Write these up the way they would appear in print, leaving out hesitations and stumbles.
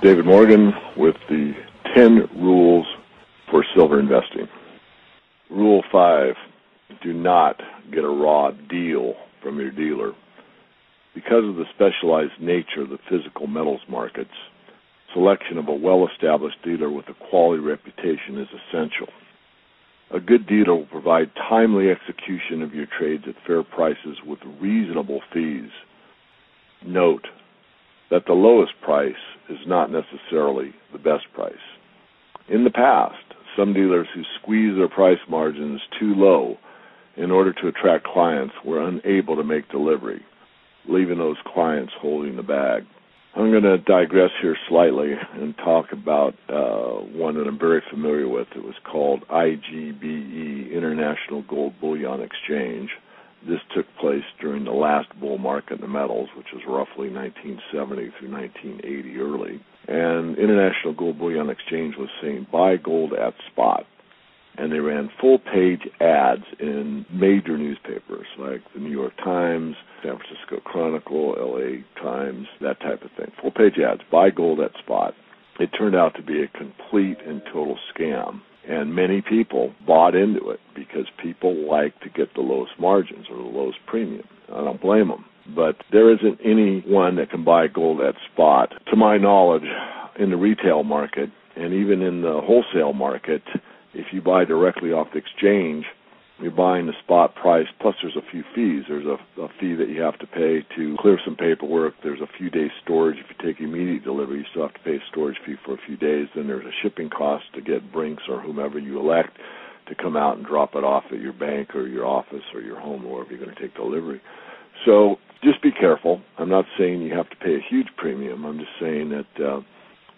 David Morgan with the 10 rules for silver investing. Rule 5, do not get a raw deal from your dealer. Because of the specialized nature of the physical metals markets, selection of a well-established dealer with a quality reputation is essential. A good dealer will provide timely execution of your trades at fair prices with reasonable fees. Note that the lowest price is not necessarily the best price. In the past, some dealers who squeeze their price margins too low in order to attract clients were unable to make delivery, leaving those clients holding the bag. I'm going to digress here slightly and talk about one that I'm very familiar with. It was called IGBE, International Gold Bullion Exchange. This took place during the last bull market in the metals, which was roughly 1970 through 1980 early. And International Gold Bullion Exchange was saying buy gold at spot. And they ran full-page ads in major newspapers like the New York Times, San Francisco Chronicle, LA Times, that type of thing. Full-page ads, buy gold at spot. It turned out to be a complete and total scam. And many people bought into it because people like to get the lowest margins or the lowest premium. I don't blame them. But there isn't anyone that can buy gold at spot, to my knowledge, in the retail market and even in the wholesale market. If you buy directly off the exchange, you're buying the spot price, plus there's a few fees. There's a fee that you have to pay to clear some paperwork. There's a few days storage. If you take immediate delivery, you still have to pay a storage fee for a few days. Then there's a shipping cost to get Brinks or whomever you elect to come out and drop it off at your bank or your office or your home or wherever you're going to take delivery. So just be careful. I'm not saying you have to pay a huge premium. I'm just saying that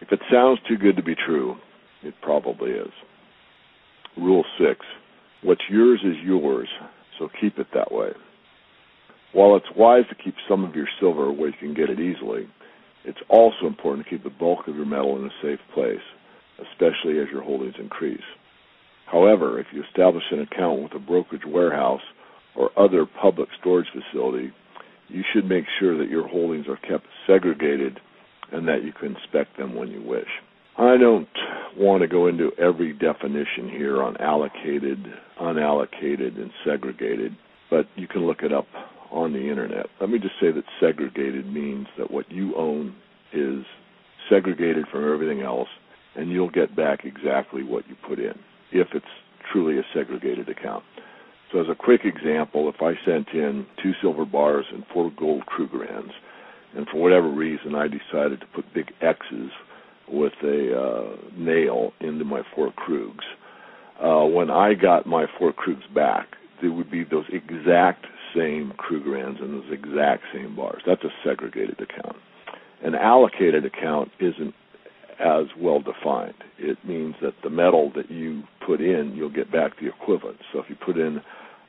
if it sounds too good to be true, it probably is. Rule 6, what's yours is yours, so keep it that way. While it's wise to keep some of your silver where you can get it easily, it's also important to keep the bulk of your metal in a safe place, especially as your holdings increase. However, if you establish an account with a brokerage warehouse or other public storage facility, you should make sure that your holdings are kept segregated and that you can inspect them when you wish. I don't want to go into every definition here on allocated, unallocated, and segregated, but you can look it up on the internet. Let me just say that segregated means that what you own is segregated from everything else, and you'll get back exactly what you put in, if it's truly a segregated account. So as a quick example, if I sent in 2 silver bars and 4 gold Krugerrands, and for whatever reason I decided to put big X's with a nail into my 4 Krugs. When I got my 4 Krugs back, there would be those exact same Krugerrands and those exact same bars. That's a segregated account. An allocated account isn't as well defined. It means that the metal that you put in, you'll get back the equivalent. So if you put in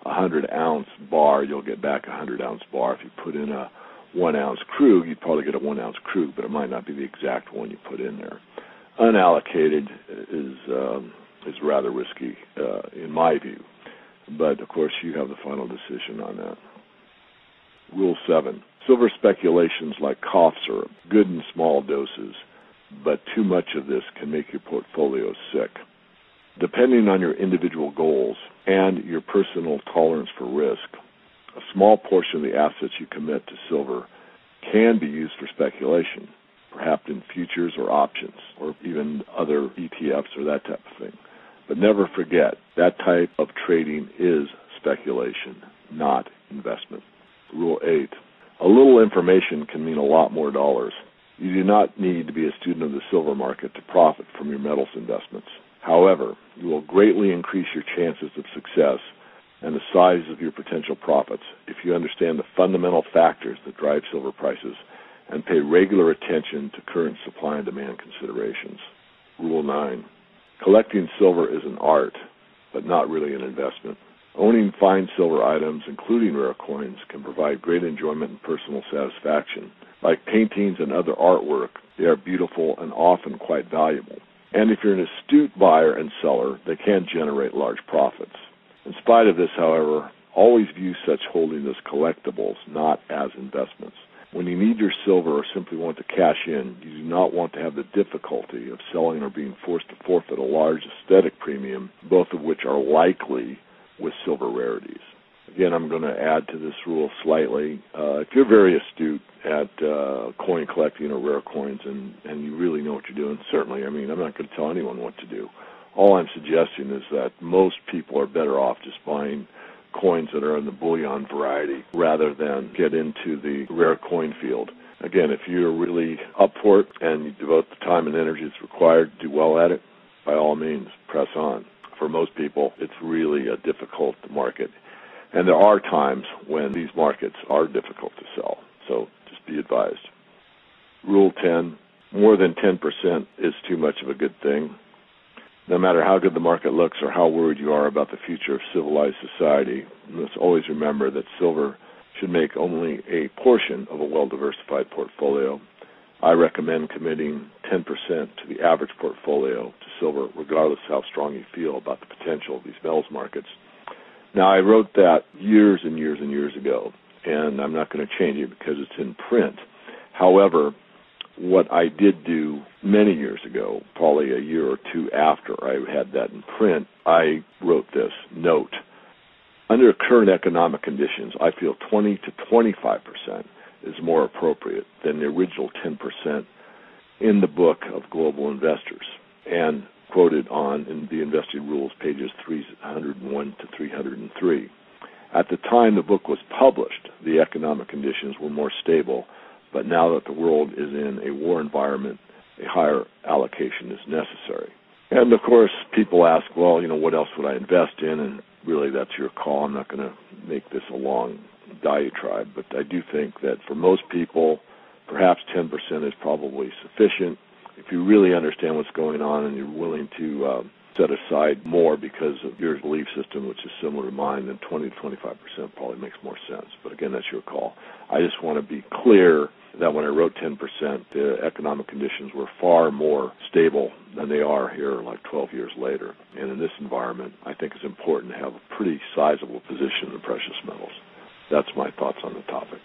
a 100-ounce bar, you'll get back a 100-ounce bar. If you put in a 1-ounce Krug, you'd probably get a 1-ounce Krug, but it might not be the exact one you put in there. Unallocated is rather risky in my view, but of course you have the final decision on that. Rule 7, silver speculations like cough syrup, good in small doses, but too much of this can make your portfolio sick. Depending on your individual goals and your personal tolerance for risk, a small portion of the assets you commit to silver can be used for speculation, perhaps in futures or options, or even other ETFs or that type of thing. But never forget, that type of trading is speculation, not investment. Rule 8, a little information can mean a lot more dollars. You do not need to be a student of the silver market to profit from your metals investments. However, you will greatly increase your chances of success and the size of your potential profits if you understand the fundamental factors that drive silver prices and pay regular attention to current supply and demand considerations. Rule 9, collecting silver is an art, but not really an investment. Owning fine silver items, including rare coins, can provide great enjoyment and personal satisfaction. Like paintings and other artwork, they are beautiful and often quite valuable. And if you're an astute buyer and seller, they can generate large profits. In spite of this, however, always view such holdings as collectibles, not as investments. When you need your silver or simply want to cash in, you do not want to have the difficulty of selling or being forced to forfeit a large aesthetic premium, both of which are likely with silver rarities. Again, I'm going to add to this rule slightly. If you're very astute at coin collecting or rare coins and you really know what you're doing, certainly, I'm not going to tell anyone what to do. All I'm suggesting is that most people are better off just buying coins that are in the bullion variety rather than get into the rare coin field. Again, if you're really up for it and you devote the time and energy that's required to do well at it, by all means, press on. For most people, it's really a difficult market. And there are times when these markets are difficult to sell, so just be advised. Rule 10, more than 10% is too much of a good thing. No matter how good the market looks or how worried you are about the future of civilized society, let's always remember that silver should make only a portion of a well-diversified portfolio. I recommend committing 10% to the average portfolio to silver, regardless of how strong you feel about the potential of these metals markets. Now, I wrote that years and years and years ago, and I'm not going to change it because it's in print. However, what I did do many years ago, probably a year or two after I had that in print, I wrote this note. Under current economic conditions, I feel 20 to 25% is more appropriate than the original 10% in the book of Global Investors, and quoted on in the Investing Rules, pages 301 to 303. At the time the book was published, the economic conditions were more stable, but now that the world is in a war environment, a higher allocation is necessary. And of course, people ask, well, what else would I invest in? And really, that's your call. I'm not going to make this a long diatribe, but I do think that for most people, perhaps 10% is probably sufficient. If you really understand what's going on and you're willing to set aside more because of your belief system, which is similar to mine, then 20 to 25% probably makes more sense. But again, that's your call. I just want to be clear that when I wrote 10%, the economic conditions were far more stable than they are here like 12 years later. And in this environment, I think it's important to have a pretty sizable position in precious metals. That's my thoughts on the topic.